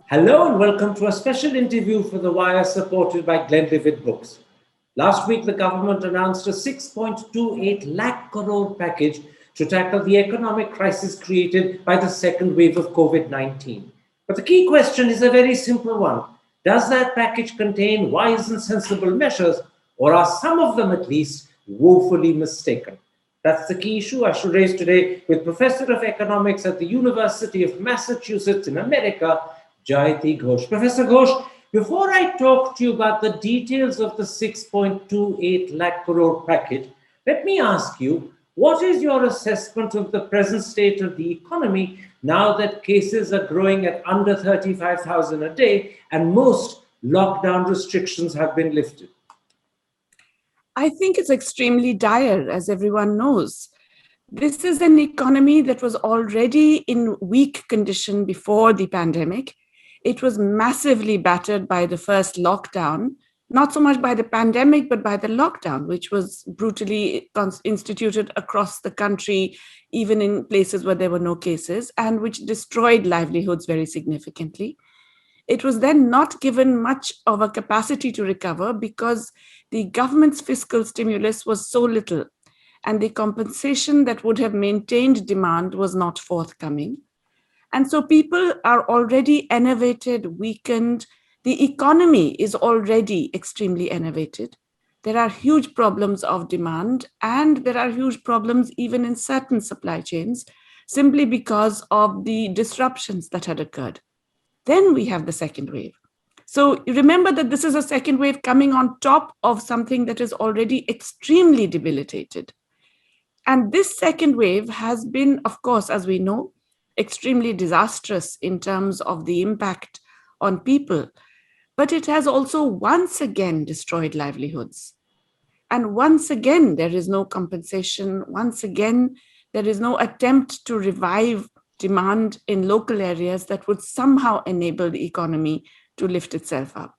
Hello and welcome to a special interview for The Wire supported by Glenlivet Books. Last week, the government announced a 6.28 lakh crore package to tackle the economic crisis created by the second wave of COVID-19. But the key question is a very simple one. Does that package contain wise and sensible measures, or are some of them at least woefully mistaken? That's the key issue I should raise today with Professor of Economics at the University of Massachusetts in America, Jayati Ghosh. Professor Ghosh, before I talk to you about the details of the 6.28 lakh crore package, let me ask you, what is your assessment of the present state of the economy now that cases are growing at under 35,000 a day and most lockdown restrictions have been lifted? I think it's extremely dire, as everyone knows. This is an economy that was already in weak condition before the pandemic. It was massively battered by the first lockdown, not so much by the pandemic, but by the lockdown, which was brutally instituted across the country, even in places where there were no cases, and which destroyed livelihoods very significantly. It was then not given much of a capacity to recover because the government's fiscal stimulus was so little, and the compensation that would have maintained demand was not forthcoming. And so people are already enervated, weakened. The economy is already extremely enervated. There are huge problems of demand, and there are huge problems even in certain supply chains, simply because of the disruptions that had occurred. Then we have the second wave. So remember that this is a second wave coming on top of something that is already extremely debilitated. And this second wave has been, of course, as we know, extremely disastrous in terms of the impact on people. But it has also once again destroyed livelihoods. And once again, there is no compensation. Once again, there is no attempt to revive demand in local areas that would somehow enable the economy to lift itself up.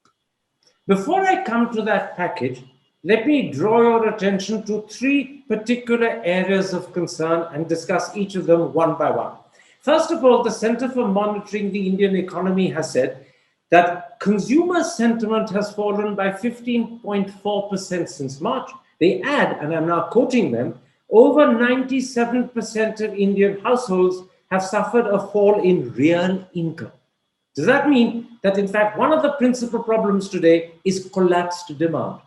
Before I come to that package, let me draw your attention to three particular areas of concern and discuss each of them one by one. First of all, the Center for Monitoring the Indian Economy has said that consumer sentiment has fallen by 15.4% since March. They add, and I'm now quoting them, over 97% of Indian households have suffered a fall in real income. Does that mean that, in fact, one of the principal problems today is collapsed demand?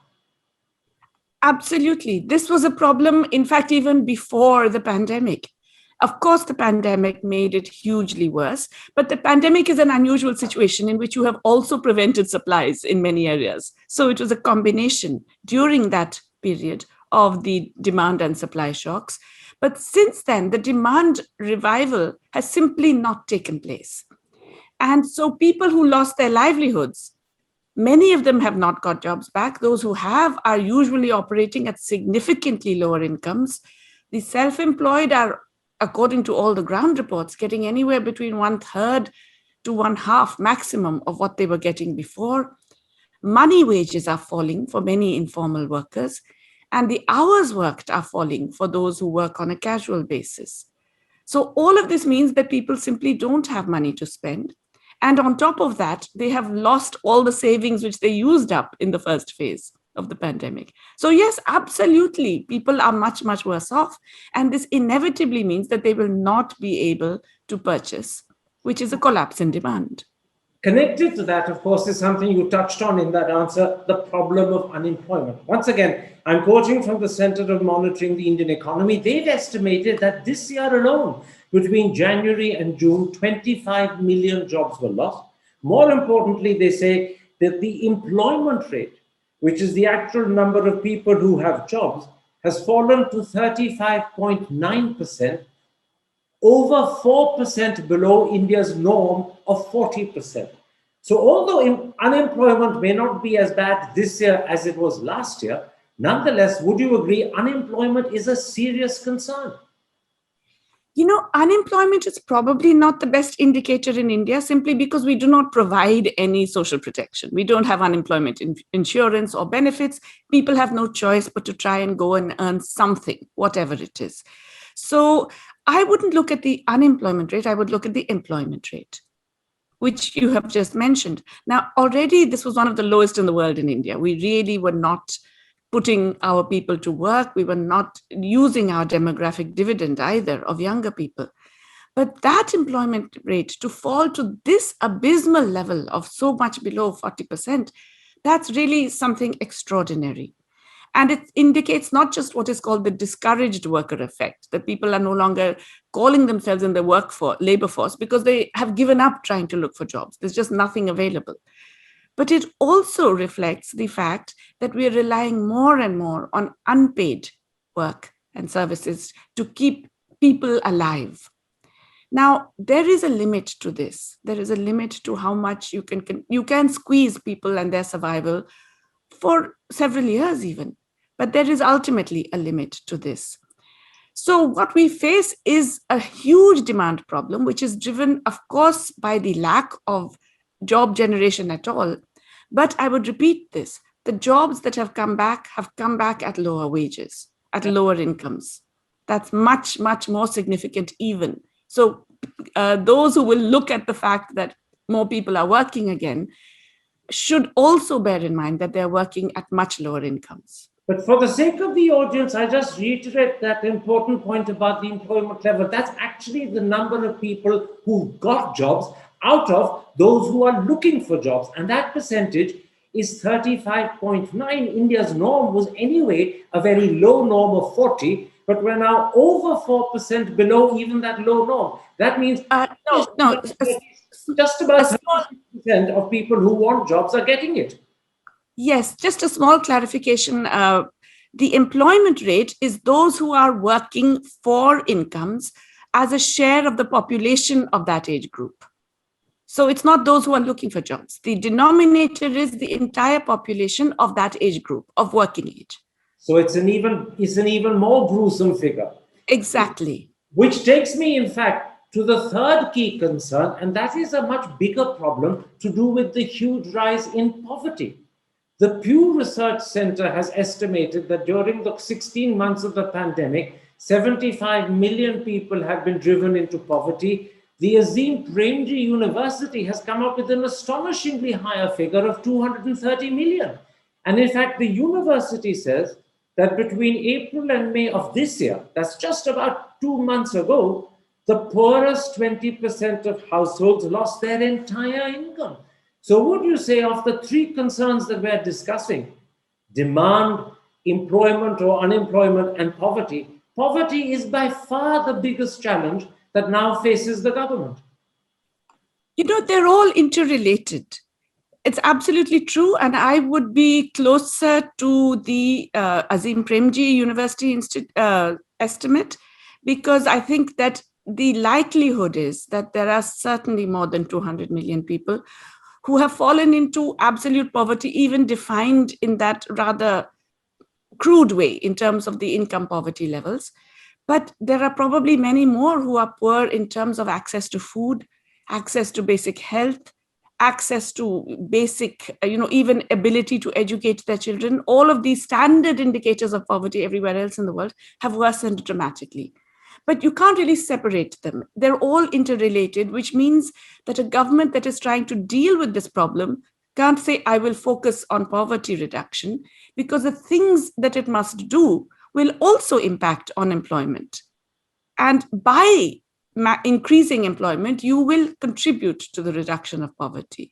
Absolutely. This was a problem, in fact, even before the pandemic. Of course, the pandemic made it hugely worse, but the pandemic is an unusual situation in which you have also prevented supplies in many areas. So it was a combination during that period of the demand and supply shocks. But since then, the demand revival has simply not taken place. And so people who lost their livelihoods, many of them have not got jobs back. Those who have are usually operating at significantly lower incomes. The self-employed are, according to all the ground reports, getting anywhere between 1/3 to 1/2 maximum of what they were getting before. Money wages are falling for many informal workers, and the hours worked are falling for those who work on a casual basis. So all of this means that people simply don't have money to spend. And on top of that, they have lost all the savings which they used up in the first phase of the pandemic. So yes, absolutely, people are much, much worse off. And this inevitably means that they will not be able to purchase, which is a collapse in demand. Connected to that, of course, is something you touched on in that answer, the problem of unemployment. Once again, I'm quoting from the Center for Monitoring the Indian Economy. They've estimated that this year alone, between January and June, 25 million jobs were lost. More importantly, they say that the employment rate, which is the actual number of people who have jobs, has fallen to 35.9%, over 4% below India's norm of 40%. So although unemployment may not be as bad this year as it was last year, nonetheless, would you agree unemployment is a serious concern? Unemployment is probably not the best indicator in India simply because we do not provide any social protection. We don't have unemployment insurance or benefits. People have no choice but to try and go and earn something, whatever it is. So I wouldn't look at the unemployment rate. I would look at the employment rate. which you have just mentioned. Now, already this was one of the lowest in the world in India. We really were not putting our people to work. We were not using our demographic dividend either of younger people. But that employment rate to fall to this abysmal level of so much below 40%, that's really something extraordinary. And it indicates not just what is called the discouraged worker effect, that people are no longer calling themselves in the labor force because they have given up trying to look for jobs. There's just nothing available. But it also reflects the fact that we are relying more and more on unpaid work and services to keep people alive. Now, there is a limit to this. There is a limit to how much you can squeeze people and their survival for several years even. But there is ultimately a limit to this. So what we face is a huge demand problem, which is driven, of course, by the lack of job generation at all. But I would repeat this: the jobs that have come back at lower wages, at lower incomes. That's much, much more significant even. So those who will look at the fact that more people are working again should also bear in mind that they're working at much lower incomes. But for the sake of the audience, I just reiterate that important point about the employment level. That's actually the number of people who've got jobs out of those who are looking for jobs. And that percentage is 35.9. India's norm was anyway a very low norm of 40, but we're now over 4% below even that low norm. That means just about 30% of people who want jobs are getting it. Yes, just a small clarification. The employment rate is those who are working for incomes as a share of the population of that age group. So it's not those who are looking for jobs. The denominator is the entire population of that age group of working age. So it's an even more gruesome figure. Exactly. Which takes me, in fact, to the third key concern, and that is a much bigger problem to do with the huge rise in poverty. The Pew Research Center has estimated that during the 16 months of the pandemic, 75 million people have been driven into poverty. The Azim Premji University has come up with an astonishingly higher figure of 230 million. And in fact, the university says that between April and May of this year, that's just about 2 months ago, the poorest 20% of households lost their entire income. So would you say of the three concerns that we're discussing, demand, employment or unemployment, and poverty, poverty is by far the biggest challenge that now faces the government? You know, they're all interrelated. It's absolutely true. And I would be closer to the Azim Premji University estimate, because I think that the likelihood is that there are certainly more than 200 million people who have fallen into absolute poverty, even defined in that rather crude way in terms of the income poverty levels. But there are probably many more who are poor in terms of access to food, access to basic health, access to basic, even ability to educate their children. All of these standard indicators of poverty everywhere else in the world have worsened dramatically. But you can't really separate them. They're all interrelated, which means that a government that is trying to deal with this problem can't say, I will focus on poverty reduction, because the things that it must do will also impact on employment. And by increasing employment, you will contribute to the reduction of poverty.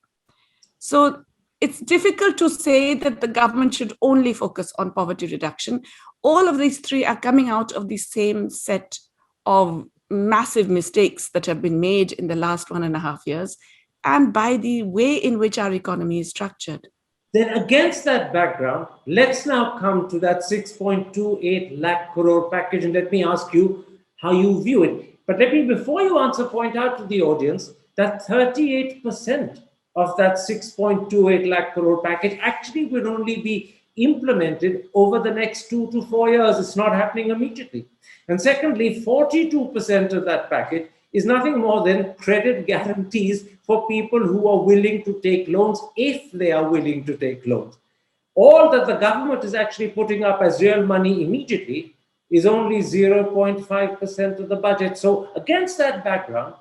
So it's difficult to say that the government should only focus on poverty reduction. All of these three are coming out of the same set of massive mistakes that have been made in the last 1.5 years, and by the way in which our economy is structured. Then against that background, let's now come to that 6.28 lakh crore package, and let me ask you how you view it. But let me, before you answer, point out to the audience that 38% of that 6.28 lakh crore package actually will only be implemented over the next 2 to 4 years. It's not happening immediately. And secondly, 42% of that package is nothing more than credit guarantees for people who are willing to take loans, if they are willing to take loans. All that the government is actually putting up as real money immediately is only 0.5% of the budget. So against that background,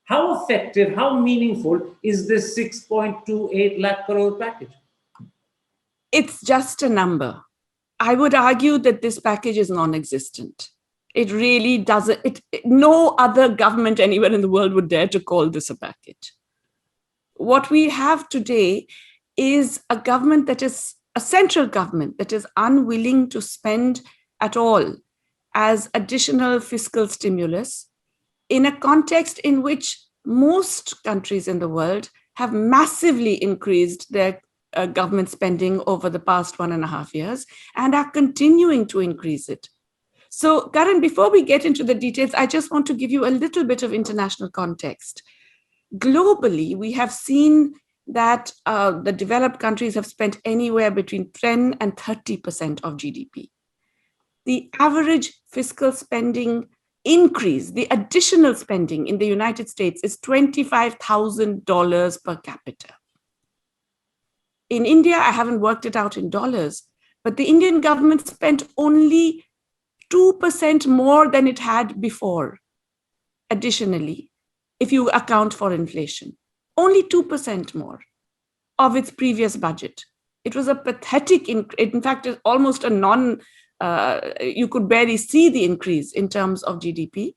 How effective, how meaningful is this 6.28 lakh crore package? It's just a number. I would argue that this package is non-existent. It really doesn't, no other government anywhere in the world would dare to call this a package. What we have today is a government that is a central government that is unwilling to spend at all as additional fiscal stimulus in a context in which most countries in the world have massively increased their government spending over the past 1.5 years and are continuing to increase it. So, Karan, before we get into the details, I just want to give you a little bit of international context. Globally, we have seen that the developed countries have spent anywhere between 10 and 30% of GDP. The average fiscal spending increase, the additional spending in the United States is $25,000 per capita. In India, I haven't worked it out in dollars, but the Indian government spent only 2% more than it had before. Additionally, if you account for inflation, only 2% more of its previous budget. It was a pathetic, in fact, it's almost a you could barely see the increase in terms of GDP,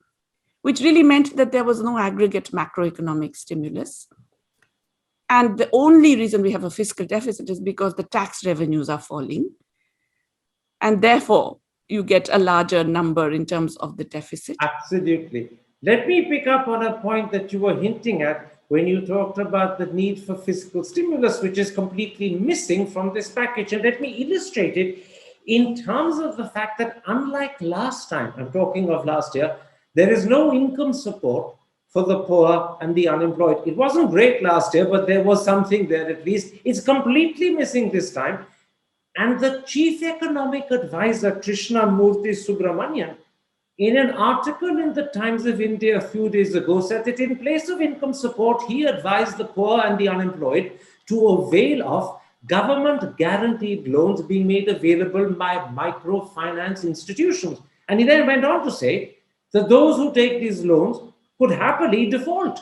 which really meant that there was no aggregate macroeconomic stimulus. And the only reason we have a fiscal deficit is because the tax revenues are falling. And therefore, you get a larger number in terms of the deficit. Absolutely. Let me pick up on a point that you were hinting at when you talked about the need for fiscal stimulus, which is completely missing from this package. And let me illustrate it in terms of the fact that unlike last time, I'm talking of last year, there is no income support for the poor and the unemployed. It wasn't great last year, but there was something there at least. It's completely missing this time. And the chief economic advisor, Krishnamurthy Subramanian, in an article in the Times of India a few days ago, said that in place of income support, he advised the poor and the unemployed to avail of government guaranteed loans being made available by microfinance institutions. And he then went on to say that those who take these loans could happily default.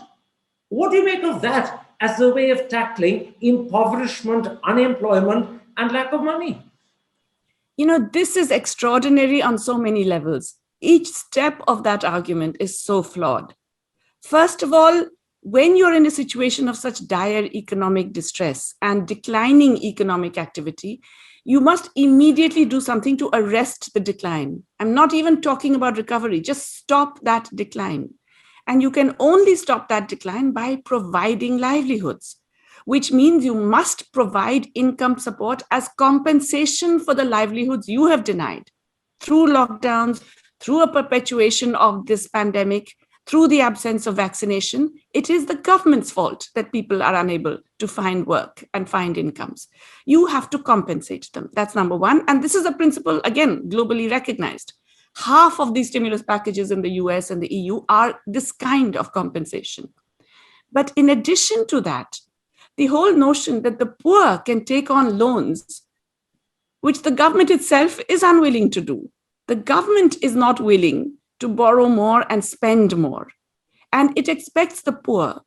What do you make of that as a way of tackling impoverishment, unemployment, and lack of money? You know, this is extraordinary on so many levels. Each step of that argument is so flawed. First of all, when you're in a situation of such dire economic distress and declining economic activity, you must immediately do something to arrest the decline. I'm not even talking about recovery, just stop that decline. And you can only stop that decline by providing livelihoods, which means you must provide income support as compensation for the livelihoods you have denied through lockdowns, through a perpetuation of this pandemic, through the absence of vaccination. It is the government's fault that people are unable to find work and find incomes. You have to compensate them. That's number one. And this is a principle, again, globally recognized. Half of these stimulus packages in the US and the EU are this kind of compensation. But in addition to that, the whole notion that the poor can take on loans, which the government itself is unwilling to do. The government is not willing to borrow more and spend more. And it expects the poor,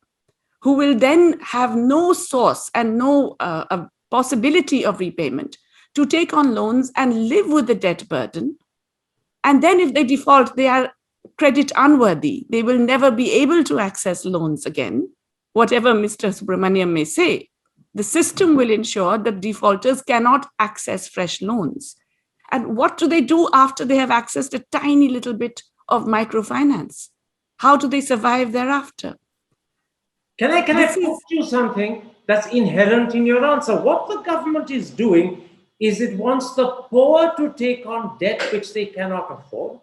who will then have no source and no possibility of repayment, to take on loans and live with the debt burden. And then if they default, they are credit unworthy. They will never be able to access loans again. Whatever Mr. Subramanian may say, the system will ensure that defaulters cannot access fresh loans. And what do they do after they have accessed a tiny little bit of microfinance? How do they survive thereafter? Can I put you something that's inherent in your answer? What the government is doing is it wants the poor to take on debt which they cannot afford,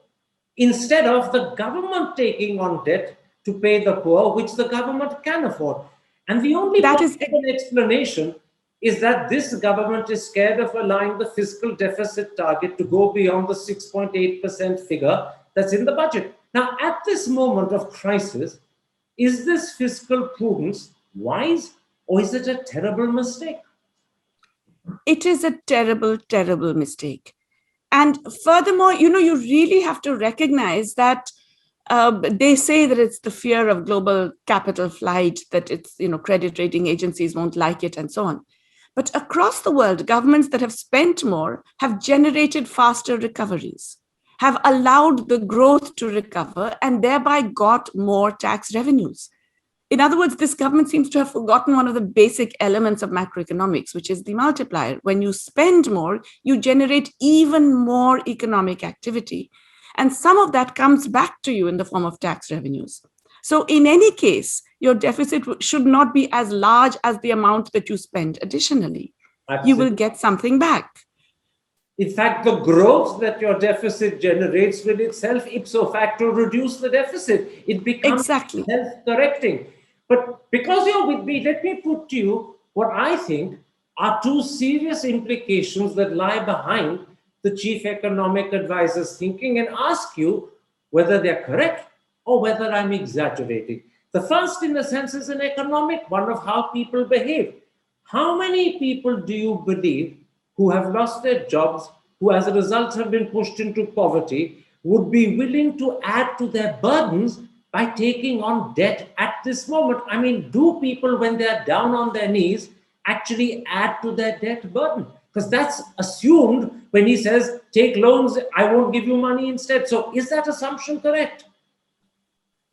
instead of the government taking on debt to pay the poor, which the government can afford. And the only possible explanation is that this government is scared of allowing the fiscal deficit target to go beyond the 6.8% figure that's in the budget. Now, at this moment of crisis, is this fiscal prudence wise, or is it a terrible mistake? It is a terrible, terrible mistake. And furthermore, you know, you really have to recognize that They say that it's the fear of global capital flight, that it's, credit rating agencies won't like it and so on. But across the world, governments that have spent more have generated faster recoveries, have allowed the growth to recover, and thereby got more tax revenues. In other words, this government seems to have forgotten one of the basic elements of macroeconomics, which is the multiplier. When you spend more, you generate even more economic activity. And some of that comes back to you in the form of tax revenues. So in any case, your deficit should not be as large as the amount that you spend additionally. Absolutely. You will get something back. In fact, the growth that your deficit generates will itself ipso facto reduce the deficit. It becomes Exactly. self-correcting. But because you're with me, let me put to you what I think are two serious implications that lie behind the chief economic advisor's thinking and ask you whether they're correct or whether I'm exaggerating. The first, in a sense, is an economic one of how people behave. How many people do you believe who have lost their jobs, who as a result have been pushed into poverty, would be willing to add to their burdens by taking on debt at this moment? I mean, do people, when they're down on their knees, actually add to their debt burden? Because that's assumed when he says, take loans, I won't give you money instead. So is that assumption correct?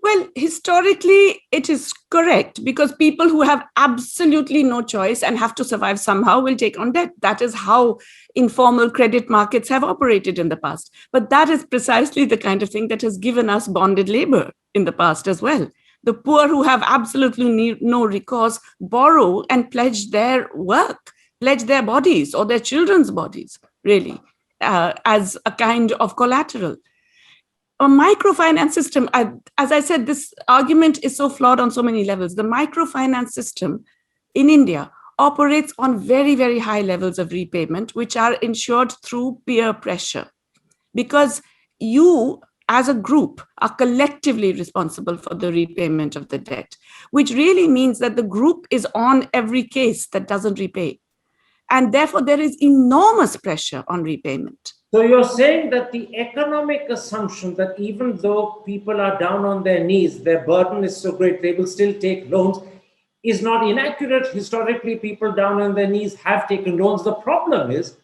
Well, historically, it is correct, because people who have absolutely no choice and have to survive somehow will take on debt. That is how informal credit markets have operated in the past. But that is precisely the kind of thing that has given us bonded labor in the past as well. The poor who have absolutely no recourse borrow and pledge their work, pledge their bodies or their children's bodies, really, as a kind of collateral. A microfinance system, as I said, this argument is so flawed on so many levels. The microfinance system in India operates on very, very high levels of repayment, which are ensured through peer pressure, because you as a group are collectively responsible for the repayment of the debt, which really means that the group is on every case that doesn't repay. And therefore, there is enormous pressure on repayment. So you're saying that the economic assumption that even though people are down on their knees, their burden is so great, they will still take loans, is not inaccurate. Historically, people down on their knees have taken loans. The problem is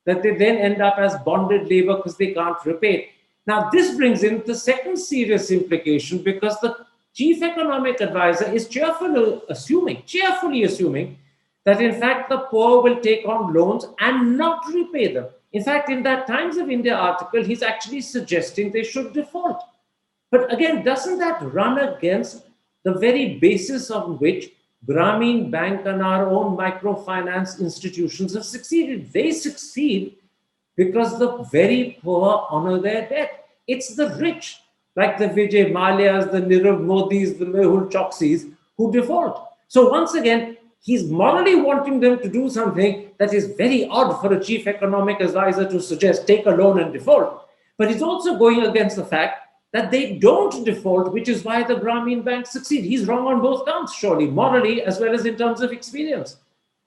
that they then end up as bonded labor because they can't repay. Now, this brings in the second serious implication, because the chief economic advisor is cheerfully assuming that in fact the poor will take on loans and not repay them. In fact, in that Times of India article, he's actually suggesting they should default. But again, doesn't that run against the very basis on which Grameen Bank and our own microfinance institutions have succeeded? They succeed because the very poor honor their debt. It's the rich, like the Vijay Malias, the Nirav Modis, the Mehul Choksis, who default. So once again, he's morally wanting them to do something that is very odd for a chief economic advisor to suggest, take a loan and default. But he's also going against the fact that they don't default, which is why the Grameen Bank succeed. He's wrong on both counts, surely, morally as well as in terms of experience.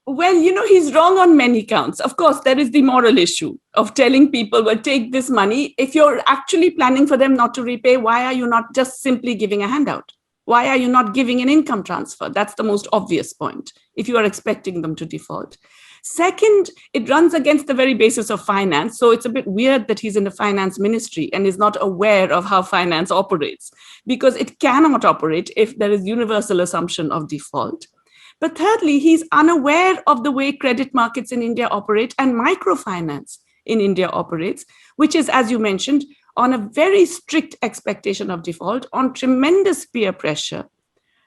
Well, he's wrong on many counts. Of course, there is the moral issue of telling people, well, take this money. If you're actually planning for them not to repay, why are you not just simply giving a handout? Why are you not giving an income transfer? That's the most obvious point, if you are expecting them to default. Second, it runs against the very basis of finance. So it's a bit weird that he's in the finance ministry and is not aware of how finance operates, because it cannot operate if there is universal assumption of default. But thirdly, he's unaware of the way credit markets in India operate and microfinance in India operates, which is, as you mentioned, on a very strict expectation of default, on tremendous peer pressure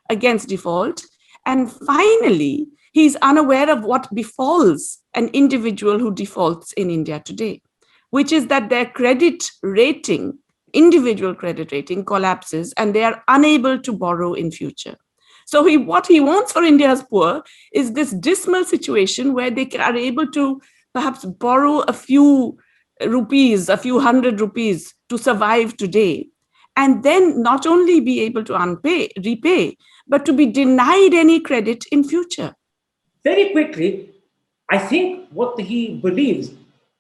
against default. And finally, he's unaware of what befalls an individual who defaults in India today, which is that their credit rating, individual credit rating, collapses and they are unable to borrow in future. So what he wants for India's poor is this dismal situation where they are able to perhaps borrow a few rupees, a few hundred rupees to survive today, and then not only be able to repay, but to be denied any credit in future. Very quickly, I think what he believes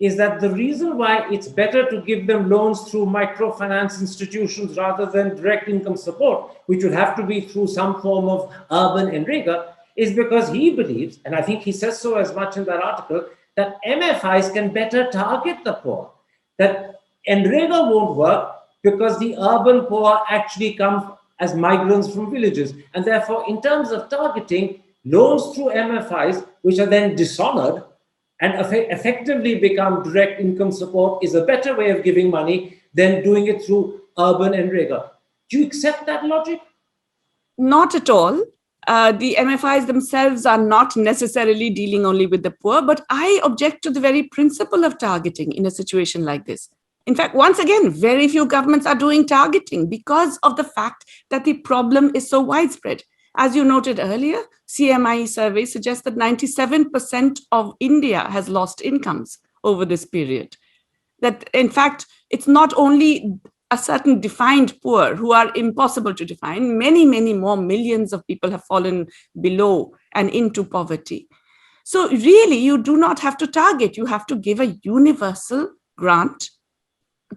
is that the reason why it's better to give them loans through microfinance institutions rather than direct income support, which would have to be through some form of urban NREGA, is because he believes, and I think he says so as much in that article, that MFIs can better target the poor. That NREGA won't work because the urban poor actually come as migrants from villages. And therefore, in terms of targeting, loans through MFIs, which are then dishonored and effectively become direct income support, is a better way of giving money than doing it through urban NREGA. Do you accept that logic? Not at all. The MFIs themselves are not necessarily dealing only with the poor, but I object to the very principle of targeting in a situation like this. In fact, once again, very few governments are doing targeting because of the fact that the problem is so widespread. As you noted earlier, CMI survey suggests that 97% of India has lost incomes over this period. That, in fact, it's not only a certain defined poor who are impossible to define. Many, many more millions of people have fallen below and into poverty. So really, you do not have to target. You have to give a universal grant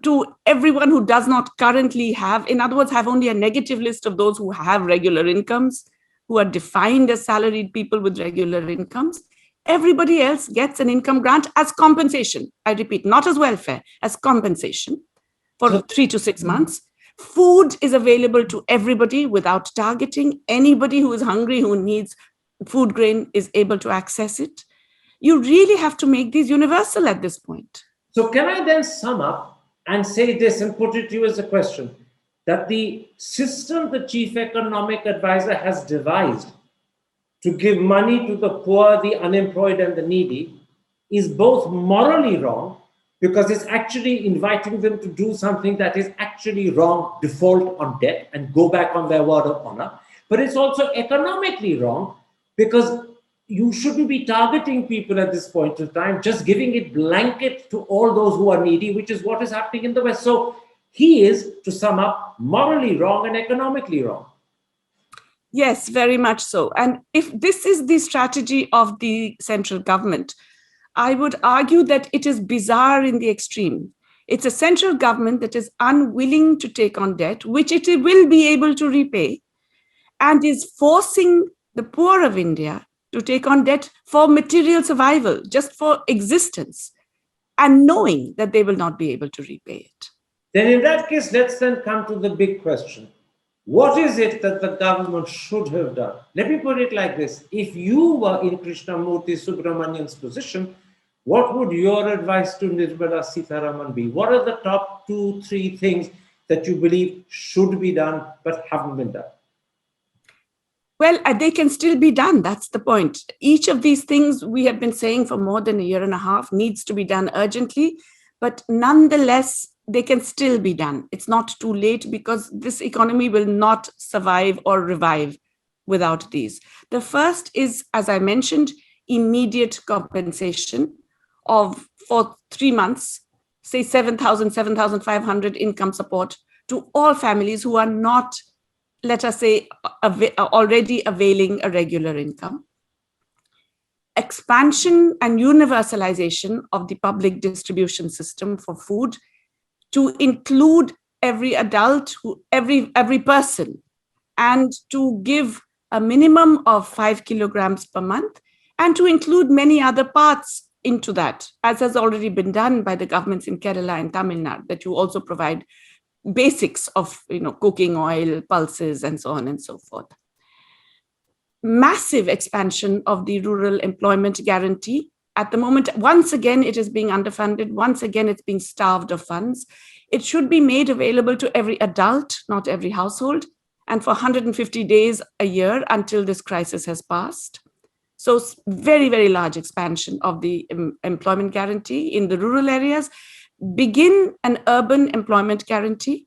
to everyone who does not currently have, in other words, have only a negative list of those who have regular incomes, who are defined as salaried people with regular incomes. Everybody else gets an income grant as compensation. I repeat, not as welfare, as compensation for 3 to 6 months. Food is available to everybody without targeting. Anybody who is hungry, who needs food grain, is able to access it. You really have to make these universal at this point. So can I then sum up and say this and put it to you as a question, that the system the chief economic advisor has devised to give money to the poor, the unemployed, and the needy is both morally wrong, because it's actually inviting them to do something that is actually wrong, default on debt and go back on their word of honor. But it's also economically wrong, because you shouldn't be targeting people at this point in time, just giving it blanket to all those who are needy, which is what is happening in the West. So he is, to sum up, morally wrong and economically wrong. Yes, very much so. And if this is the strategy of the central government, I would argue that it is bizarre in the extreme. It's a central government that is unwilling to take on debt, which it will be able to repay, and is forcing the poor of India to take on debt for material survival, just for existence, and knowing that they will not be able to repay it. Then in that case, let's then come to the big question. What is it that the government should have done? Let me put it like this. If you were in Krishnamurthy Subramanian's position, what would your advice to Nirmala Sitharaman be? What are the top 2-3 things that you believe should be done but haven't been done? Well, they can still be done. That's the point. Each of these things we have been saying for more than a year and a half needs to be done urgently, but nonetheless, they can still be done. It's not too late, because this economy will not survive or revive without these. The first is, as I mentioned, immediate compensation for 3 months, say 7,000, 7,500 income support to all families who are not, let us say, already availing a regular income. Expansion and universalization of the public distribution system for food to include every adult, every person, and to give a minimum of 5 kilograms per month, and to include many other parts into that, as has already been done by the governments in Kerala and Tamil Nadu, that you also provide basics of cooking oil, pulses, and so on and so forth. Massive expansion of the rural employment guarantee. At the moment, once again, it is being underfunded. Once again, it's being starved of funds. It should be made available to every adult, not every household, and for 150 days a year until this crisis has passed. So very, very large expansion of the employment guarantee in the rural areas. Begin an urban employment guarantee,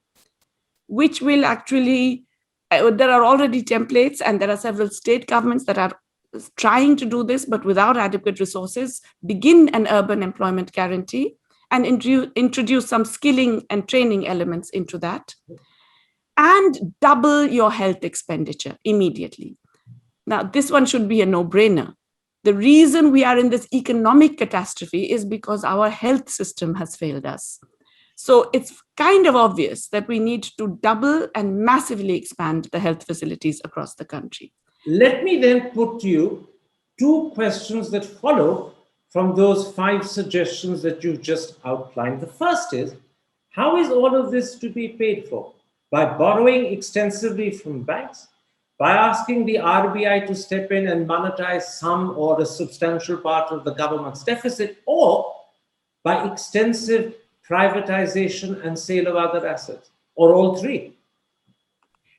which will actually, there are already templates, and there are several state governments that are trying to do this, but without adequate resources. Begin an urban employment guarantee and introduce some skilling and training elements into that. And double your health expenditure immediately. Now, this one should be a no-brainer. The reason we are in this economic catastrophe is because our health system has failed us. So it's kind of obvious that we need to double and massively expand the health facilities across the country. Let me then put to you two questions that follow from those 5 suggestions that you've just outlined. The first is, how is all of this to be paid for? By borrowing extensively from banks? By asking the RBI to step in and monetize some or a substantial part of the government's deficit? Or by extensive privatization and sale of other assets? Or all three?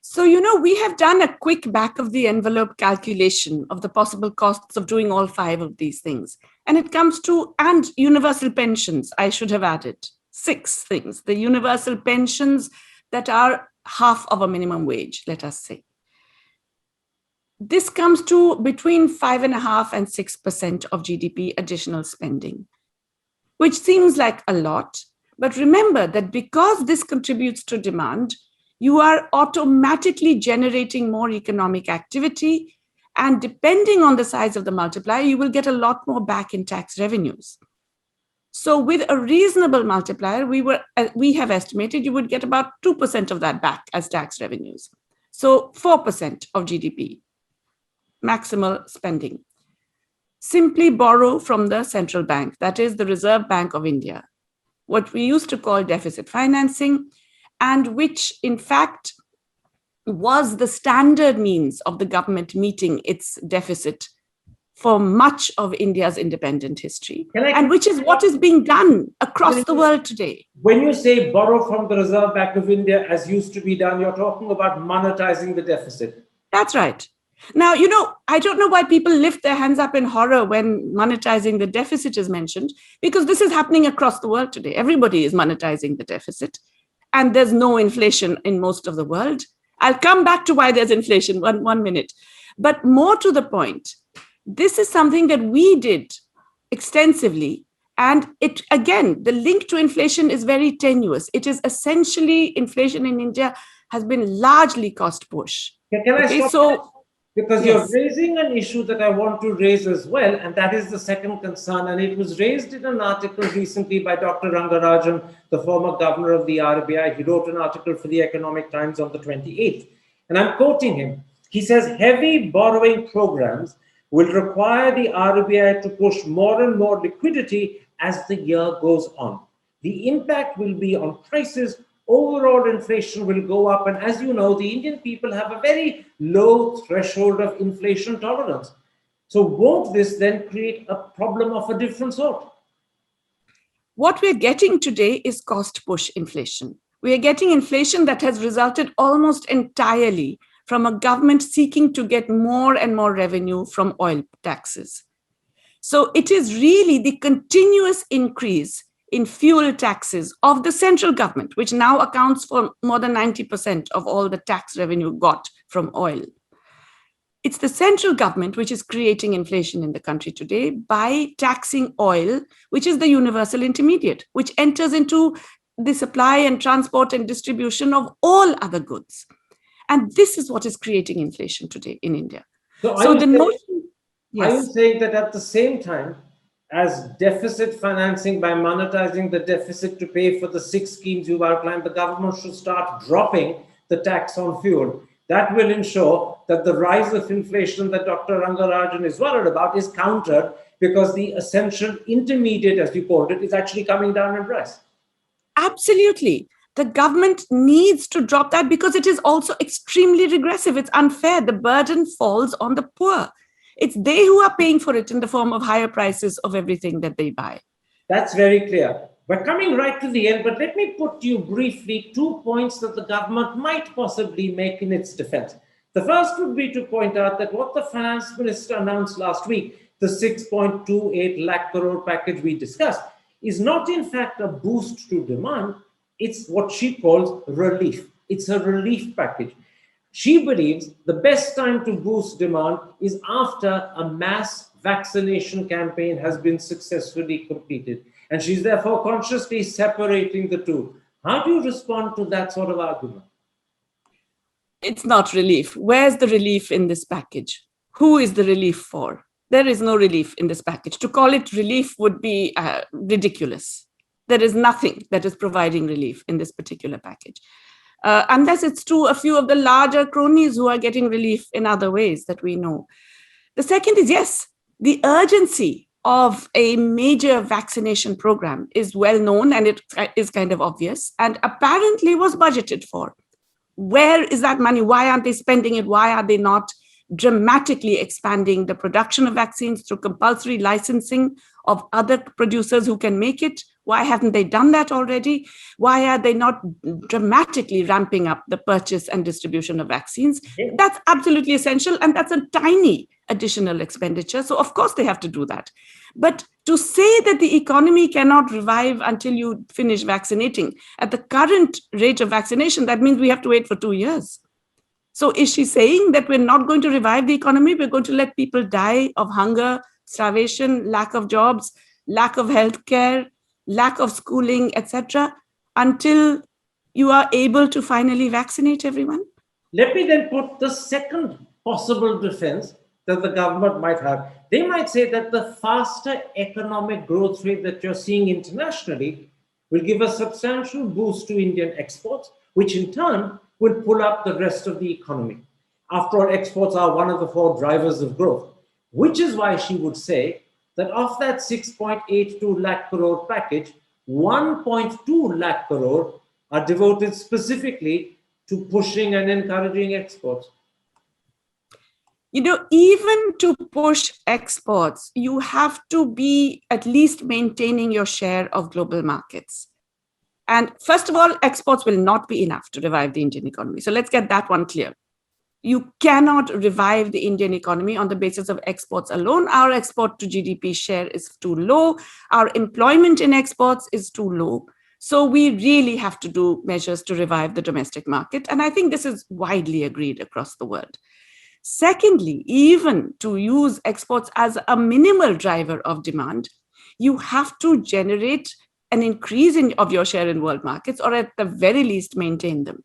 So, we have done a quick back of the envelope calculation of the possible costs of doing all 5 of these things. And it comes to, and universal pensions, I should have added, 6 things. The universal pensions that are half of a minimum wage, let us say. This comes to between 5.5% and 6% of GDP additional spending, which seems like a lot. But remember that because this contributes to demand, you are automatically generating more economic activity. And depending on the size of the multiplier, you will get a lot more back in tax revenues. So with a reasonable multiplier, we have estimated you would get about 2% of that back as tax revenues. So 4% of GDP, maximal spending. Simply borrow from the central bank, that is the Reserve Bank of India, what we used to call deficit financing, and which in fact was the standard means of the government meeting its deficit for much of India's independent history, and which is what is being done across the world today. When you say borrow from the Reserve Bank of India as used to be done, you're talking about monetizing the deficit. That's right. Now, I don't know why people lift their hands up in horror when monetizing the deficit is mentioned, because this is happening across the world today. Everybody is monetizing the deficit, and there's no inflation in most of the world. I'll come back to why there's inflation one minute. But more to the point, this is something that we did extensively. And it, again, the link to inflation is very tenuous. It is essentially, inflation in India has been largely cost push. Can I stop? Because you're raising an issue that I want to raise as well, and that is the second concern. And it was raised in an article recently by Dr. Rangarajan, the former governor of the RBI. He wrote an article for the Economic Times on the 28th. And I'm quoting him. He says, heavy borrowing programs will require the RBI to push more and more liquidity as the year goes on. The impact will be on prices. Overall inflation will go up. And as you know, the Indian people have a very low threshold of inflation tolerance. So won't this then create a problem of a different sort? What we're getting today is cost push inflation. We are getting inflation that has resulted almost entirely from a government seeking to get more and more revenue from oil taxes. So it is really the continuous increase in fuel taxes of the central government, which now accounts for more than 90% of all the tax revenue got from oil. It's the central government which is creating inflation in the country today by taxing oil, which is the universal intermediate, which enters into the supply and transport and distribution of all other goods. And this is what is creating inflation today in India. So the notion, yes. Are you saying that at the same time, as deficit financing by monetizing the deficit to pay for the 6 schemes you've outlined, the government should start dropping the tax on fuel? That will ensure that the rise of inflation that Dr. Rangarajan is worried about is countered, because the essential intermediate, as you called it, is actually coming down in price. Absolutely. The government needs to drop that because it is also extremely regressive. It's unfair. The burden falls on the poor. It's they who are paying for it in the form of higher prices of everything that they buy. That's very clear. We're coming right to the end, but let me put to you briefly 2 points that the government might possibly make in its defense. The first would be to point out that what the finance minister announced last week, the 6.28 lakh crore package we discussed, is not in fact a boost to demand. It's what she calls relief. It's a relief package. She believes the best time to boost demand is after a mass vaccination campaign has been successfully completed. And she's therefore consciously separating the two. How do you respond to that sort of argument? It's not relief. Where's the relief in this package? Who is the relief for? There is no relief in this package. To call it relief would be ridiculous. There is nothing that is providing relief in this particular package. Unless it's to a few of the larger cronies who are getting relief in other ways that we know. The second is, yes, the urgency of a major vaccination program is well known and it is kind of obvious and apparently was budgeted for. Where is that money? Why aren't they spending it? Why are they not dramatically expanding the production of vaccines through compulsory licensing of other producers who can make it? Why haven't they done that already? Why are they not dramatically ramping up the purchase and distribution of vaccines? That's absolutely essential, and that's a tiny additional expenditure. So of course they have to do that. But to say that the economy cannot revive until you finish vaccinating, at the current rate of vaccination, that means we have to wait for 2 years. So is she saying that we're not going to revive the economy? We're going to let people die of hunger, starvation, lack of jobs, lack of healthcare, lack of schooling, etc., until you are able to finally vaccinate everyone? Let me then put the second possible defense that the government might have. They might say that the faster economic growth rate that you're seeing internationally will give a substantial boost to Indian exports, which in turn will pull up the rest of the economy. After all, exports are one of the 4 drivers of growth, which is why she would say that of that 6.82 lakh crore package, 1.2 lakh crore are devoted specifically to pushing and encouraging exports. You know, even to push exports, you have to be at least maintaining your share of global markets. And first of all, exports will not be enough to revive the Indian economy. So let's get that one clear. You cannot revive the Indian economy on the basis of exports alone. Our export to GDP share is too low. Our employment in exports is too low. So we really have to do measures to revive the domestic market. And I think this is widely agreed across the world. Secondly, even to use exports as a minimal driver of demand, you have to generate an increase of your share in world markets, or at the very least maintain them.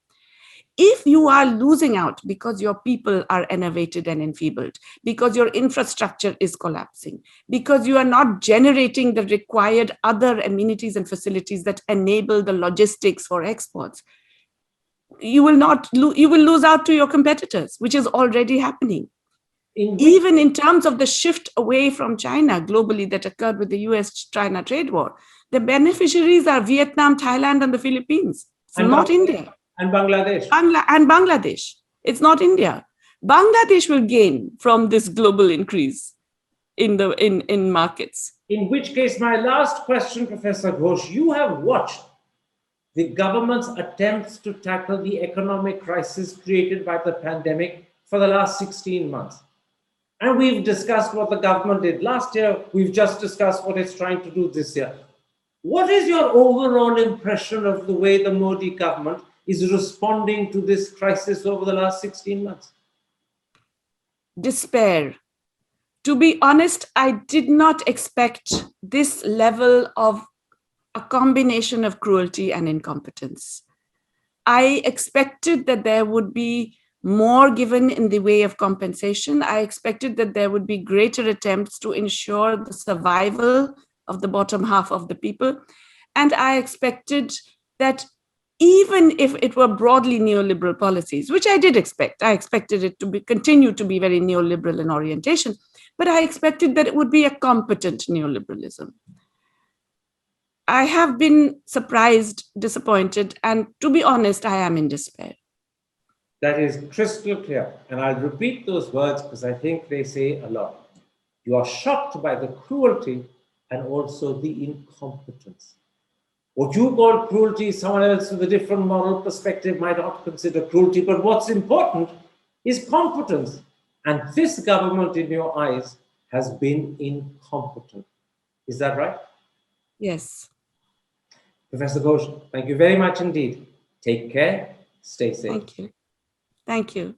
If you are losing out because your people are enervated and enfeebled, because your infrastructure is collapsing, because you are not generating the required other amenities and facilities that enable the logistics for exports, you will lose out to your competitors, which is already happening. Even in terms of the shift away from China globally that occurred with the US-China trade war, the beneficiaries are Vietnam, Thailand, and the Philippines. It's not India. And Bangladesh. And Bangladesh. It's not India. Bangladesh will gain from this global increase in markets. In which case, my last question, Professor Ghosh, you have watched the government's attempts to tackle the economic crisis created by the pandemic for the last 16 months. And we've discussed what the government did last year. We've just discussed what it's trying to do this year. What is your overall impression of the way the Modi government is responding to this crisis over the last 16 months? Despair. To be honest, I did not expect this level of a combination of cruelty and incompetence. I expected that there would be more given in the way of compensation. I expected that there would be greater attempts to ensure the survival of the bottom half of the people. And I expected that even if it were broadly neoliberal policies, which I did expect, I expected it to continue to be very neoliberal in orientation, but I expected that it would be a competent neoliberalism. I have been surprised, disappointed, and to be honest, I am in despair. That is crystal clear. And I'll repeat those words because I think they say a lot. You are shocked by the cruelty and also the incompetence. What you call cruelty, someone else with a different moral perspective might not consider cruelty, but what's important is competence. And this government, in your eyes, has been incompetent. Is that right? Yes. Professor Ghosh, thank you very much indeed. Take care. Stay safe. Thank you. Thank you.